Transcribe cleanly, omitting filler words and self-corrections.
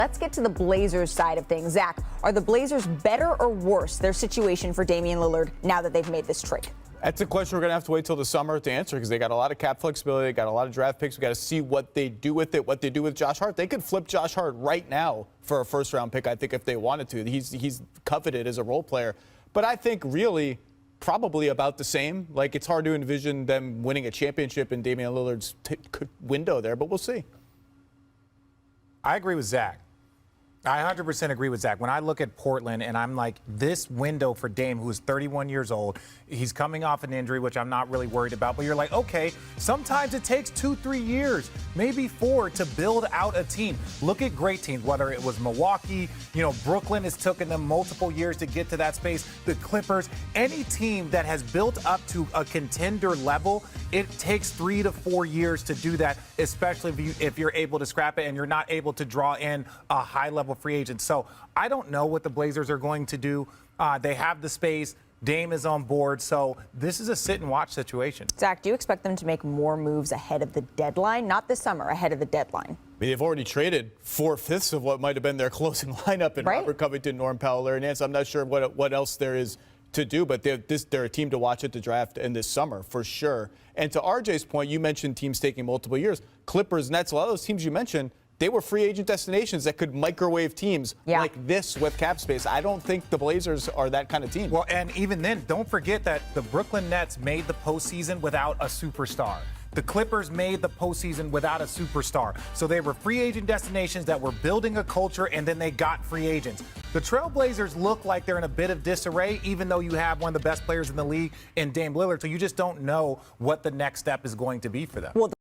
Let's get to the Blazers side of things. Zach, are the Blazers better or worse, their situation for Damian Lillard, now that they've made this trade? That's a question we're going to have to wait till the summer to answer because they got a lot of cap flexibility. They got a lot of draft picks. We got to see what they do with it, what they do with Josh Hart. They could flip Josh Hart right now for a first-round pick, I think, if they wanted to. He's coveted as a role player. But I think really probably about the same. Like, it's hard to envision them winning a championship in Damian Lillard's window there, but we'll see. I agree with Zach. I 100% agree with Zach. When I look at Portland and I'm like, this window for Dame, who is 31 years old, he's coming off an injury, which I'm not really worried about. But you're like, okay, sometimes it takes 2-3 years, maybe 4 to build out a team. Look at great teams, whether it was Milwaukee, Brooklyn has taken them multiple years to get to that space. The Clippers, any team that has built up to a contender level, it takes 3 to 4 years to do that, especially if you're able to scrap it and you're not able to draw in a high-level free agent. So I don't know what the Blazers are going to do. They have the space. Dame is on board. So this is a sit-and-watch situation. Zach, do you expect them to make more moves ahead of the deadline? Not this summer, ahead of the deadline. I mean, they've already traded 4/5 of what might have been their closing lineup in Robert Covington, Norm Powell, Larry Nance. I'm not sure what else there is to do, but they're a team to watch at the draft in this summer for sure. And to RJ's point, you mentioned teams taking multiple years. Clippers, Nets, a lot of those teams you mentioned, they were free agent destinations that could microwave teams like this with cap space. I don't think the Blazers are that kind of team. Well, and even then, don't forget that the Brooklyn Nets made the postseason without a superstar. The Clippers made the postseason without a superstar. So they were free agent destinations that were building a culture, and then they got free agents. The Trailblazers look like they're in a bit of disarray, even though you have one of the best players in the league in Dame Lillard. So you just don't know what the next step is going to be for them. Well,